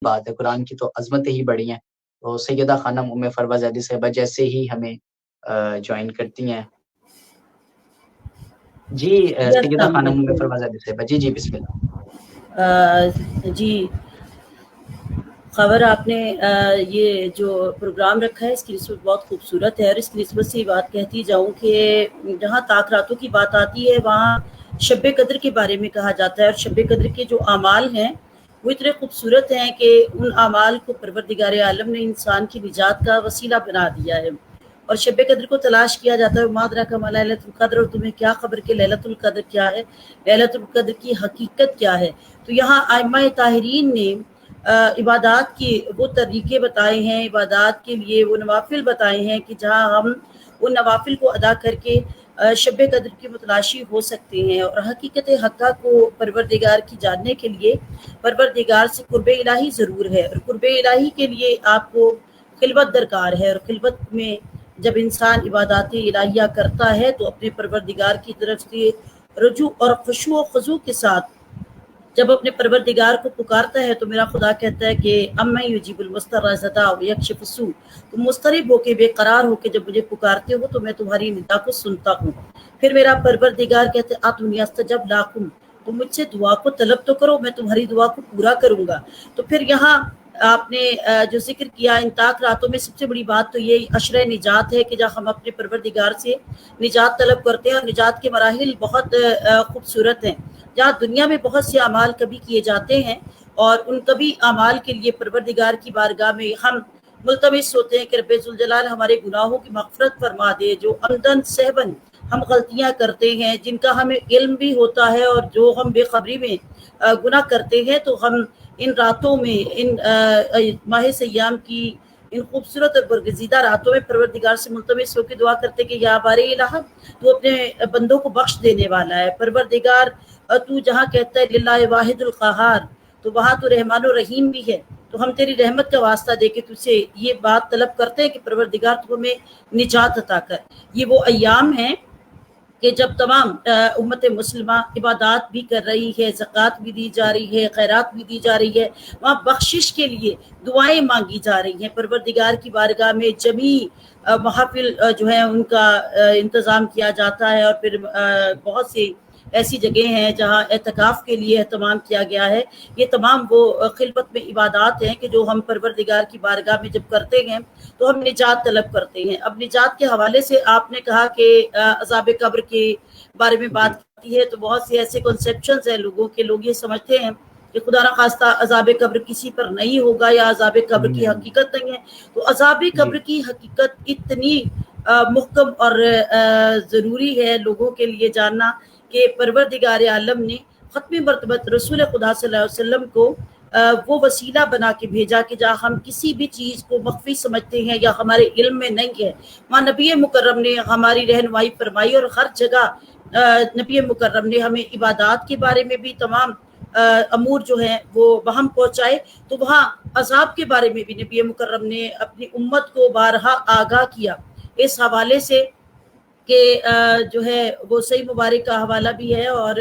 بات ہے، قرآن کی تو عظمتیں ہی بڑی ہیں۔ تو سیدہ خانم ام فروہ زادی صاحبہ جیسے ہی ہمیں جوائن کرتی ہیں۔ جی جی سیدہ السلام خانم ام علیکم۔ فروہ زادی صاحبہ، جی جی بسم اللہ۔ جی خبر آپ نے یہ جو پروگرام رکھا ہے اس کی نسبت بہت خوبصورت ہے، اور اس کی نسبت سے یہ بات کہتی جاؤں کہ جہاں طاق راتوں کی بات آتی ہے وہاں شب قدر کے بارے میں کہا جاتا ہے، اور شب قدر کے جو اعمال ہیں وہ اتنے خوبصورت ہیں کہ ان اعمال کو پروردگار عالم نے انسان کی نجات کا وسیلہ بنا دیا ہے، اور شب قدر کو تلاش کیا جاتا ہے۔ مادرا کا ما لیلۃ القدر، اور تمہیں کیا خبر کہ لیلۃ القدر کیا ہے، لیلۃ القدر کی حقیقت کیا ہے۔ تو یہاں ائمہ طاہرین نے عبادات کی وہ طریقے بتائے ہیں، عبادات کے لیے وہ نوافل بتائے ہیں کہ جہاں ہم ان نوافل کو ادا کر کے شب قدر کی متلاشی ہو سکتے ہیں، اور حقیقت حقہ کو پروردگار کی جاننے کے لیے پروردگار سے قرب الہی ضرور ہے، اور قرب الہی کے لیے آپ کو خلوت درکار ہے، اور خلوت میں جب انسان عبادات الہیہ کرتا ہے تو اپنے پروردگار کی طرف سے رجوع اور خشوع و خضوع کے ساتھ جب اپنے پروردگار کو پکارتا ہے تو میرا خدا کہتا ہے کہ اما یجیب المضطر اذا دعا ویکشف السوء، تم مضطرب ہو کے بے قرار ہو کے جب مجھے پکارتے ہو تو میں تمہاری ندا کو سنتا ہوں۔ پھر میرا پروردگار کہتے ہیں اتونی استجب لاکم، تم مجھ سے دعا کو طلب تو کرو، میں تمہاری دعا کو پورا کروں گا۔ تو پھر یہاں آپ نے جو ذکر کیا ان طاق راتوں میں سب سے بڑی بات تو یہ عشرہ نجات ہے کہ جہاں ہم اپنے پروردگار سے نجات طلب کرتے ہیں، اور نجات کے مراحل بہت خوبصورت ہیں، جہاں دنیا میں بہت سے اعمال کبھی کیے جاتے ہیں اور ان کبھی اعمال کے لیے پروردگار کی بارگاہ میں ہم ملتمس ہوتے ہیں کہ رب ذوالجلال ہمارے گناہوں کی مغفرت فرما دے، جو عمدن سہون ہم غلطیاں کرتے ہیں جن کا ہمیں علم بھی ہوتا ہے اور جو ہم بے خبری میں گناہ کرتے ہیں، تو ہم ان راتوں میں ان ماہ سیام کی ان خوبصورت اور برگزیدہ راتوں میں پروردگار سے ملتمس ہو کے دعا کرتے کہ یا بار الہ، تو اپنے بندوں کو بخش دینے والا ہے پروردگار، تو جہاں کہتا ہے للہ واحد القہار، تو وہاں تو رحمان و رحیم بھی ہے، تو ہم تیری رحمت کا واسطہ دے کے تجھ سے یہ بات طلب کرتے ہیں کہ پروردگار تو ہمیں نجات عطا کر۔ یہ وہ ایام ہیں کہ جب تمام امت مسلمہ عبادات بھی کر رہی ہے، زکوٰۃ بھی دی جا رہی ہے، خیرات بھی دی جا رہی ہے، وہاں بخشش کے لیے دعائیں مانگی جا رہی ہیں، پروردگار کی بارگاہ میں جمی محافل جو ہے ان کا انتظام کیا جاتا ہے، اور پھر بہت سی ایسی جگہیں ہیں جہاں اعتکاف کے لیے اہتمام کیا گیا ہے۔ یہ تمام وہ خلوت میں عبادات ہیں کہ جو ہم پروردگار کی بارگاہ میں جب کرتے ہیں تو ہم نجات طلب کرتے ہیں۔ اب نجات کے حوالے سے آپ نے کہا کہ عذاب قبر کے بارے میں جی بات کی ہے، تو بہت سے ایسے کنسپشنز ہیں لوگوں کے، لوگ یہ سمجھتے ہیں کہ خدا نخواستہ عذاب قبر کسی پر نہیں ہوگا یا عذاب قبر کی نہیں، حقیقت نہیں ہے۔ تو عذاب جی قبر کی حقیقت اتنی محکم اور ضروری ہے لوگوں کے لیے جاننا کہ پروردگار عالم نے ختم مرتبت رسول خدا صلی اللہ علیہ وسلم کو وہ وسیلہ بنا کے بھیجا کہ جہاں ہم کسی بھی چیز کو مخفی سمجھتے ہیں یا ہمارے علم میں نہیں ہے، وہاں نبی مکرم نے ہماری رہنمائی فرمائی، اور ہر جگہ نبی مکرم نے ہمیں عبادات کے بارے میں بھی تمام امور جو ہیں وہ وہم پہنچائے، تو وہاں عذاب کے بارے میں بھی نبی مکرم نے اپنی امت کو بارہا آگاہ کیا اس حوالے سے کہ جو ہے وہ صحیح مبارک کا حوالہ بھی ہے، اور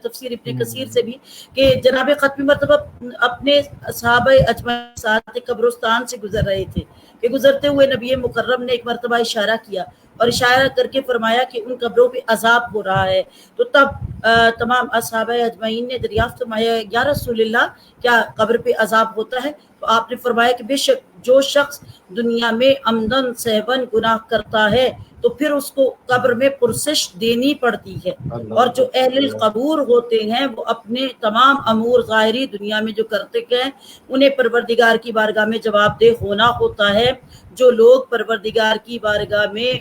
تفسیر ابن کثیر سے بھی کہ جناب ختم مرتبہ اپنے صحابہ اجمعین ساتھ قبرستان سے گزر رہے تھے کہ گزرتے ہوئے نبی مکرم نے ایک مرتبہ اشارہ کیا اور اشارہ کر کے فرمایا کہ ان قبروں پہ عذاب ہو رہا ہے، تو تب تمام اصحابہ اجمعین نے دریافت فرمایا یا رسول اللہ کیا قبر پہ عذاب ہوتا ہے؟ تو آپ نے فرمایا کہ بے شک جو شخص دنیا میں عمدن سہون گناہ کرتا ہے تو پھر اس کو قبر میں پرسش دینی پڑتی ہے، اور اللہ جو اہل اللہ، القبور ہوتے ہیں وہ اپنے تمام امور ظاہری دنیا میں جو کرتے ہیں انہیں پروردگار کی بارگاہ میں جواب دہ ہونا ہوتا ہے۔ جو لوگ پروردگار کی بارگاہ میں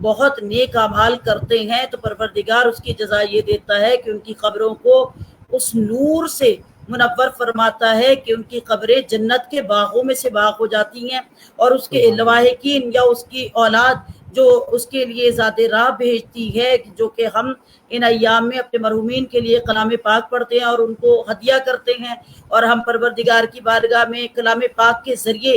بہت نیک اعمال کرتے ہیں تو پروردگار اس کی جزا یہ دیتا ہے کہ ان کی قبروں کو اس نور سے منور فرماتا ہے کہ ان کی قبریں جنت کے باغوں میں سے باغ ہو جاتی ہیں، اور اس کے سبحان اللہ، لواحقین یا اس کی اولاد جو اس کے لیے ذات راہ بھیجتی ہے، جو کہ ہم ان ایام میں اپنے مرحومین کے لیے کلام پاک پڑھتے ہیں اور ان کو ہدیہ کرتے ہیں، اور ہم پروردگار کی بارگاہ میں کلام پاک کے ذریعے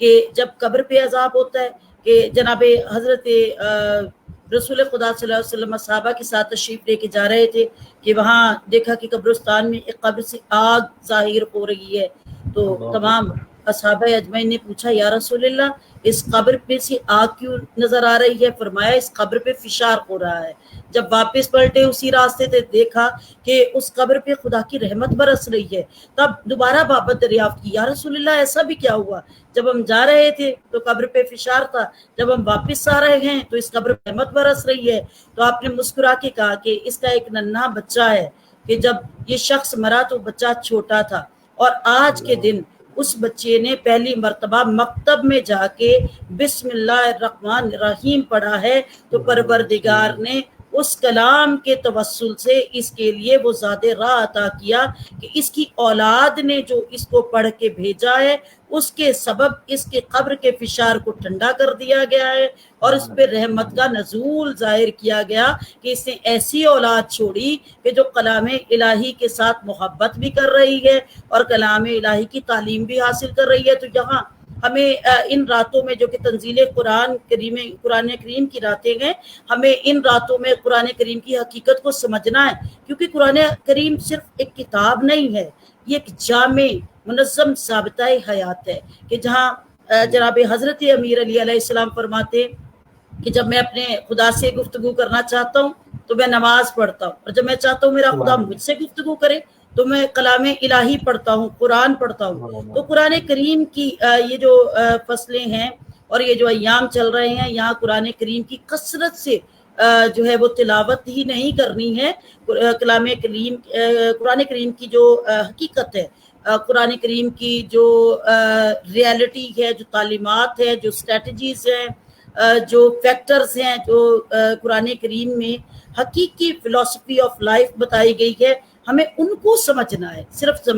کہ جب قبر پہ عذاب ہوتا ہے کہ جناب حضرت رسول خدا صلی اللہ علیہ وسلم صحابہ کے ساتھ تشریف لے کے جا رہے تھے کہ وہاں دیکھا کہ قبرستان میں ایک قبر سے آگ ظاہر ہو رہی ہے، تو تمام اصحابہ اجمعین نے پوچھا یا رسول اللہ اس قبر پہ سے آگ کیوں نظر آ رہی ہے؟ فرمایا اس قبر پہ فشار ہو رہا ہے۔ جب واپس پلٹے اسی راستے سے دیکھا کہ اس قبر پہ خدا کی رحمت برس رہی ہے، تب دوبارہ بابت دریافت کی یا رسول اللہ ایسا بھی کیا ہوا؟ جب ہم جا رہے تھے تو قبر پہ فشار تھا، جب ہم واپس آ رہے ہیں تو اس قبر پہ رحمت برس رہی ہے۔ تو آپ نے مسکرا کے کہا کہ اس کا ایک ننھا بچہ ہے کہ جب یہ شخص مرا تو بچہ چھوٹا تھا، اور آج کے دن اس بچے نے پہلی مرتبہ مکتب میں جا کے بسم اللہ الرحمن الرحیم پڑھا ہے، تو پروردگار نے اس کلام کے توسل سے اس کے لیے وہ زیادہ راہ عطا کیا کہ اس کی اولاد نے جو اس کو پڑھ کے بھیجا ہے اس کے سبب اس کے قبر کے فشار کو ٹھنڈا کر دیا گیا ہے، اور اس پہ رحمت کا نزول ظاہر کیا گیا کہ اس نے ایسی اولاد چھوڑی کہ جو کلام الہی کے ساتھ محبت بھی کر رہی ہے اور کلام الہی کی تعلیم بھی حاصل کر رہی ہے۔ تو یہاں ہمیں ان راتوں میں جو کہ تنزیل قرآن کریم کی راتیں ہیں، ہمیں ان راتوں میں قرآن کریم کی حقیقت کو سمجھنا ہے، کیونکہ قرآن کریم صرف ایک کتاب نہیں ہے، یہ ایک جامع منظم ضابطۂ حیات ہے کہ جہاں جناب حضرت امیر علیہ السلام فرماتے کہ جب میں اپنے خدا سے گفتگو کرنا چاہتا ہوں تو میں نماز پڑھتا ہوں، اور جب میں چاہتا ہوں میرا خدا مجھ سے گفتگو کرے تو میں کلام الہی پڑھتا ہوں، قرآن پڑھتا ہوں۔ تو قرآن کریم کی یہ جو فصلیں ہیں اور یہ جو ایام چل رہے ہیں، یہاں قرآن کریم کی کثرت سے جو ہے وہ تلاوت ہی نہیں کرنی ہے، قرآن کریم کی جو حقیقت ہے، قرآن کریم کی جو ریالٹی ہے، جو تعلیمات ہے، جو اسٹریٹجیز ہیں، جو فیکٹرز ہیں، جو قرآن کریم میں حقیقی فلسفی آف لائف بتائی گئی ہے، ہمیں ان کو سمجھنا ہے، صرف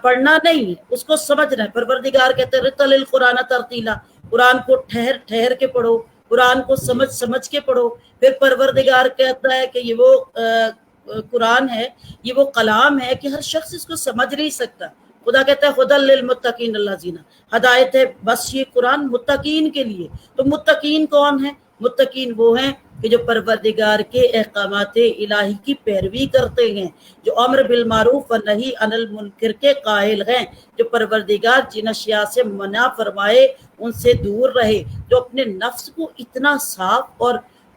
پڑھنا نہیں ہے، اس کو سمجھنا ہے۔ پروردگار کہتے ہیں رتل القرآن ترتیلا، قرآن کو ٹھہر ٹھہر کے پڑھو، قرآن کو سمجھ کے پڑھو۔ پھر پروردگار کہتا ہے کہ یہ وہ قرآن ہے، یہ وہ کلام ہے کہ ہر شخص اس کو سمجھ نہیں سکتا۔ خدا کہتا ہے خدل للمتقین الذین، ہدایت ہے بس یہ قرآن متقین کے لیے۔ تو متقین کون ہیں؟ متقین وہ ہیں کہ جو پروردگار کے احکامات الہی کی پیروی کرتے ہیں، جو امر بالمعروف و نہی عن المنکر کے قائل ہیں، جو پروردگار جن اشیاء سے منع فرمائے ان سے دور رہے، جو اپنے نفس کو اتنا صاف اور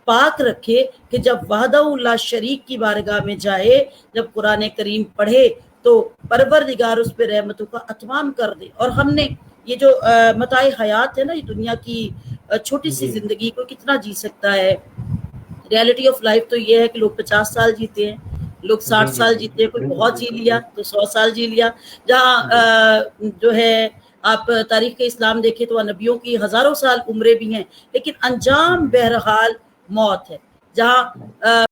پاک رکھے کہ جب وحدہ لا شریک کی بارگاہ میں جائے، جب قرآن کریم پڑھے تو پروردگار اس پہ رحمتوں کا اتمام کر دے۔ اور ہم نے یہ جو متاع حیات ہے نا، یہ دنیا کی چھوٹی سی زندگی کو کتنا جی سکتا ہے؟ ریالٹی آف لائف تو یہ ہے کہ لوگ 50 سال جیتے ہیں، لوگ 60 سال جیتے ہیں، کوئی بہت جی لیا تو 100 سال جی لیا۔ جہاں جو ہے آپ تاریخ اسلام دیکھیں تو نبیوں کی ہزاروں سال عمریں بھی ہیں، لیکن انجام بہرحال موت ہے۔ جہاں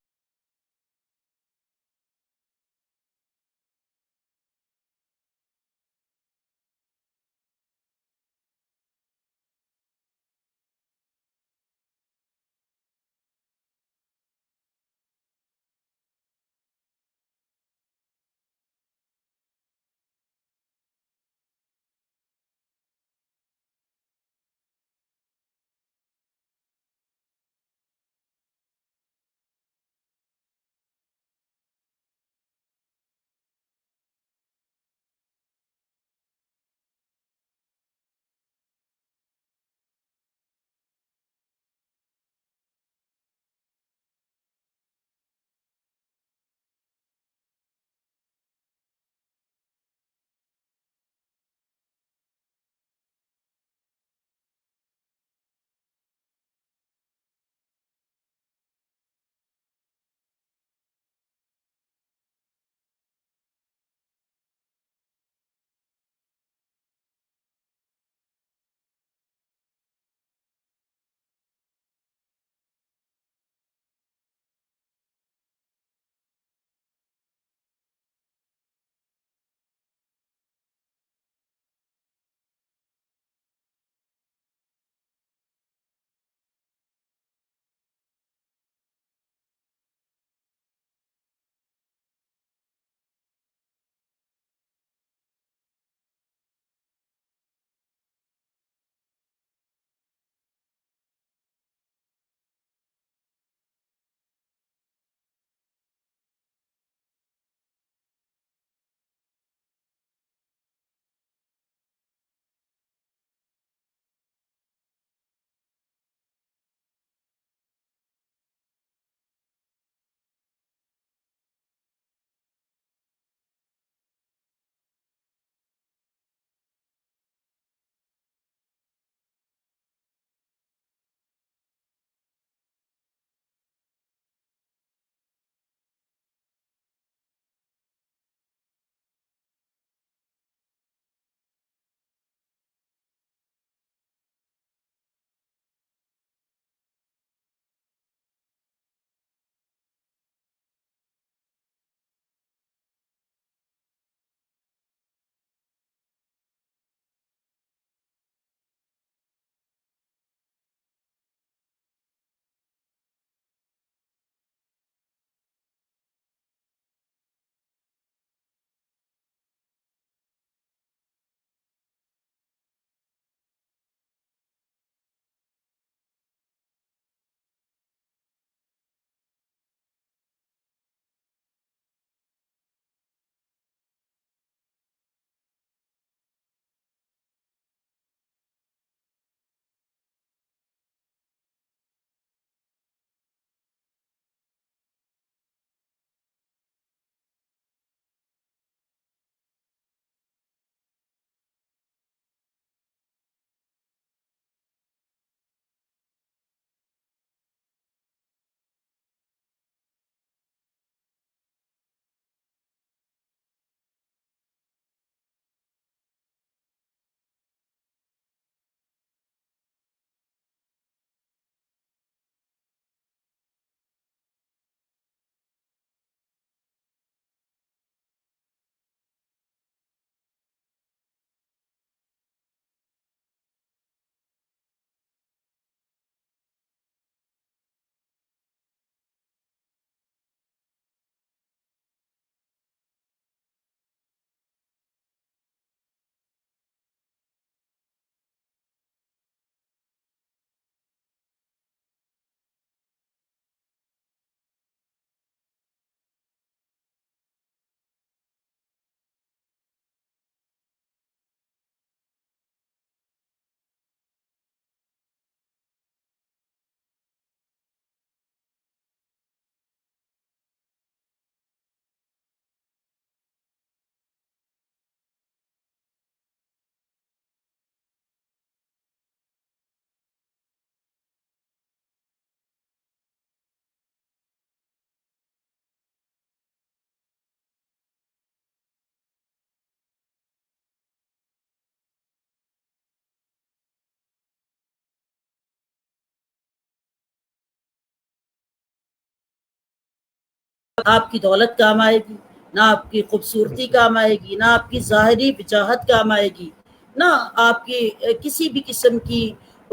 آپ کی دولت کام آئے گی، نہ آپ کی خوبصورتی کام آئے گی، نہ آپ کی ظاہری وجاہت کام آئے گی، نہ آپ کی کسی بھی قسم کی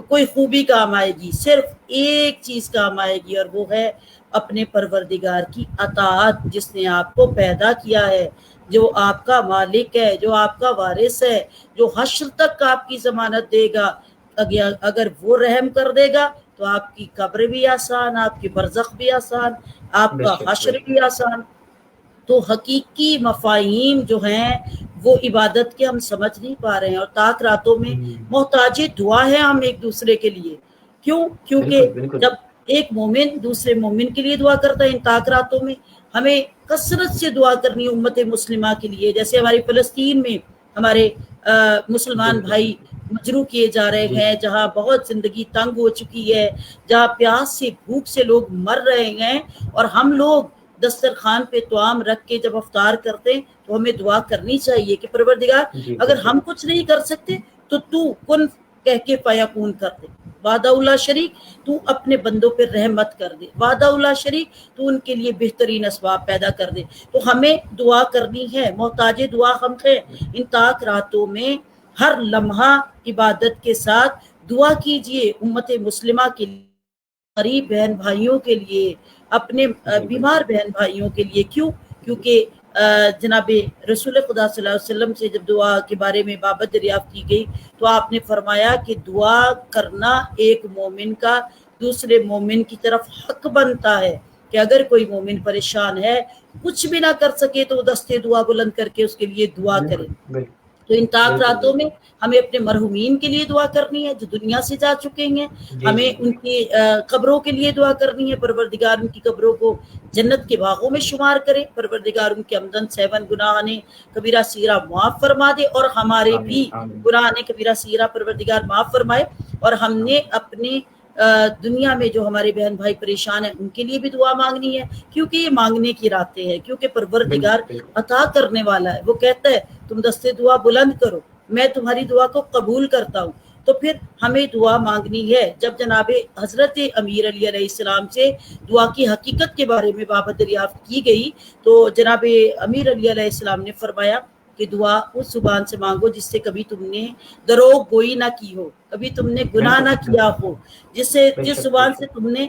کوئی خوبی کام آئے گی، صرف ایک چیز کام آئے گی، اور وہ ہے اپنے پروردگار کی اطاعت، جس نے آپ کو پیدا کیا ہے، جو آپ کا مالک ہے، جو آپ کا وارث ہے، جو حشر تک آپ کی ضمانت دے گا۔ اگر وہ رحم کر دے گا تو آپ کی قبر بھی آسان، آپ کی برزخ بھی آسان، آپ کا حشر بھی آسان۔ تو حقیقی مفاہیم جو ہیں وہ عبادت کے ہم سمجھ نہیں پا رہے ہیں، اور طاق راتوں میں محتاج دعا ہے ہم ایک دوسرے کے لیے۔ کیوں؟ کیونکہ جب ایک مومن دوسرے مومن کے لیے دعا کرتا ہے ان طاق راتوں میں، ہمیں کثرت سے دعا کرنی ہے امت مسلمہ کے لیے۔ جیسے ہماری فلسطین میں ہمارے مسلمان بھائی مجروح کیے جا رہے ہیں، جہاں بہت زندگی تنگ ہو چکی ہے، جہاں پیاس سے بھوک سے لوگ مر رہے ہیں، اور ہم لوگ دسترخوان پہ طعام رکھ کے جب افطار کرتے ہیں تو ہمیں دعا کرنی چاہیے کہ پروردگار اگر ہم کچھ نہیں کر سکتے تو کن کہہ کے فیکون کر دے، وعدہ اللہ شریک تو اپنے بندوں پہ رحمت کر دے، وعدہ اللہ شریک تو ان کے لیے بہترین اسباب پیدا کر دے۔ تو ہمیں دعا کرنی ہے، محتاج دعا ہم ہیں۔ ان طاق راتوں میں ہر لمحہ عبادت کے ساتھ دعا کیجئے امت مسلمہ کے لیے، غریب بہن بھائیوں کے لیے، اپنے بیمار بہن بھائیوں کے لیے۔ کیوں؟ کیونکہ جناب رسول خدا صلی اللہ علیہ وسلم سے جب دعا کے بارے میں بابت دریافت کی گئی تو آپ نے فرمایا کہ دعا کرنا ایک مومن کا دوسرے مومن کی طرف حق بنتا ہے، کہ اگر کوئی مومن پریشان ہے، کچھ بھی نہ کر سکے تو دستے دعا بلند کر کے اس کے لیے دعا کرے۔ تو ان طاق راتوں میں ہمیں اپنے مرحومین کے لیے دعا کرنی ہے جو دنیا سے جا چکے ہیں، ہمیں ان کی قبروں کے لیے دعا کرنی ہے، پروردگار ان کی قبروں کو جنت کے باغوں میں شمار کرے، پروردگار ان کے عمدن سیون گناہ نے کبیرہ صغیرہ معاف فرما دے، اور ہمارے بھی گناہ نے کبیرہ صغیرہ پروردگار معاف فرمائے، اور ہم نے اپنے دنیا میں جو ہمارے بہن بھائی پریشان ہیں ان کے لیے بھی دعا مانگنی ہے، کیونکہ یہ مانگنے کی راتیں ہیں، کیونکہ پروردگار عطا کرنے والا ہے۔ وہ کہتا ہے تم دستے دعا بلند کرو، میں تمہاری دعا کو قبول کرتا ہوں۔ تو پھر ہمیں دعا مانگنی ہے۔ جب جناب حضرت امیر علی علیہ السلام سے دعا کی حقیقت کے بارے میں بابت دریافت کی گئی تو جناب امیر علی علیہ السلام نے فرمایا کہ دعا اس زبان سے مانگو جس سے کبھی تم نے دروغ گوئی نہ کی ہو، کبھی تم نے گناہ نہ کیا ہو، جس زبان سے تم نے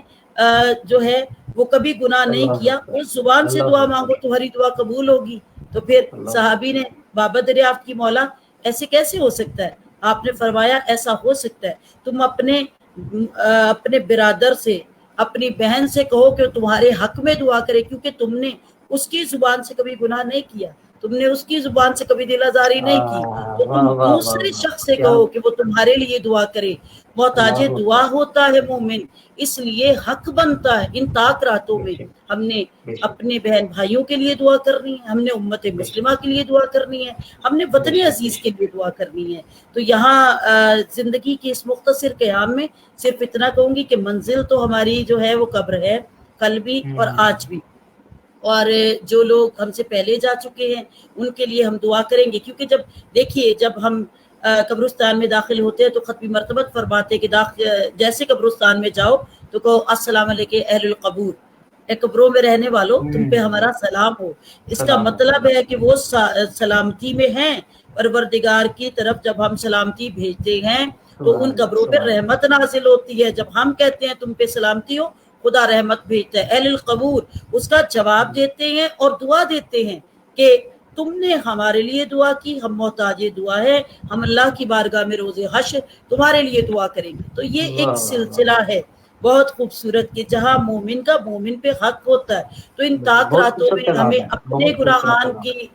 جو ہے وہ کبھی گناہ نہیں کیا، اس زبان سے دعا مانگو، تمہاری دعا قبول ہوگی۔ تو پھر صحابی نے بابت دریافت کی، مولا ایسے کیسے ہو سکتا ہے؟ آپ نے فرمایا ایسا ہو سکتا ہے، تم اپنے برادر سے، اپنی بہن سے کہو کہ تمہارے حق میں دعا کرے، کیونکہ تم نے اس کی زبان سے کبھی گناہ نہیں کیا، تم نے اس کی زبان سے کبھی دل آزاری نہیں کی، تو تم دوسرے شخص سے کہو کہ وہ تمہارے لیے دعا کرے۔ محتاج دعا ہوتا ہے مومن، اس لیے حق بنتا ہے ان طاق راتوں میں ہم نے اپنے بہن بھائیوں کے لیے دعا کرنی ہے، ہم نے امت مسلمہ کے لیے دعا کرنی ہے، ہم نے وطن عزیز کے لیے دعا کرنی ہے۔ تو یہاں زندگی کے اس مختصر قیام میں صرف اتنا کہوں گی کہ منزل تو ہماری جو ہے وہ قبر ہے، کل بھی اور آج بھی، اور جو لوگ ہم سے پہلے جا چکے ہیں ان کے لیے ہم دعا کریں گے، کیونکہ جب دیکھیے جب ہم قبرستان میں داخل ہوتے ہیں تو ختمی مرتبت فرماتے کہ جیسے قبرستان میں جاؤ تو کہو السلام علیکم اہل القبور، اے قبروں میں رہنے والوں تم پہ ہمارا سلام ہو۔ اس کا مطلب ہے کہ وہ سلامتی میں ہیں، پروردگار کی طرف جب ہم سلامتی بھیجتے ہیں تو ان قبروں پہ رحمت نازل ہوتی ہے۔ جب ہم کہتے ہیں تم پہ سلامتی ہو، خدا رحمت بھیجتا ہے۔ اہل القبور اس کا جواب دیتے ہیں اور دعا دیتے ہیں کہ تم نے ہمارے لیے دعا کی، ہم محتاج دعا ہے، ہم اللہ کی بارگاہ میں روز حشر تمہارے لیے دعا کریں گے۔ تو یہ ایک سلسلہ ہے بہت خوبصورت کہ جہاں مومن کا مومن پہ حق ہوتا ہے۔ تو ان طاق راتوں میں ہمیں اپنے گناہان کی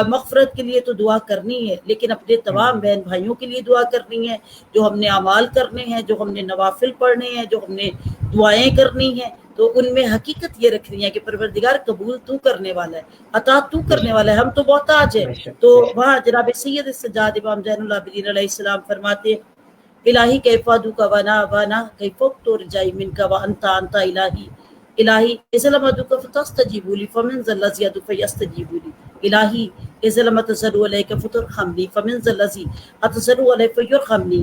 مغفرت کے لیے تو دعا کرنی ہے، لیکن اپنے تمام بہن بھائیوں کے لیے دعا کرنی ہے، جو ہم نے اعمال کرنے ہیں، جو ہم نے نوافل پڑھنے ہیں، جو ہم نے دعائیں کرنی ہیں، تو ان میں حقیقت یہ رکھنی ہے کہ پروردگار قبول تو کرنے والا ہے، عطا تو کرنے والا ہے، ہم تو محتاج ہیں۔ تو وہاں جناب سید السجاد امام زین العابدین علیہ السلام فرماتے الہی کیفا دو کا وانا وانا کیفوک تو رجائی من کا وانتا انتا الہی الہی ازلم ادوک فتستجیبو لی فمن ذلذی ادو فیستجیبو لی الہی ازلم اتزرو علیک فترخمنی فمن ذلذی اتزرو علیک فیرخمنی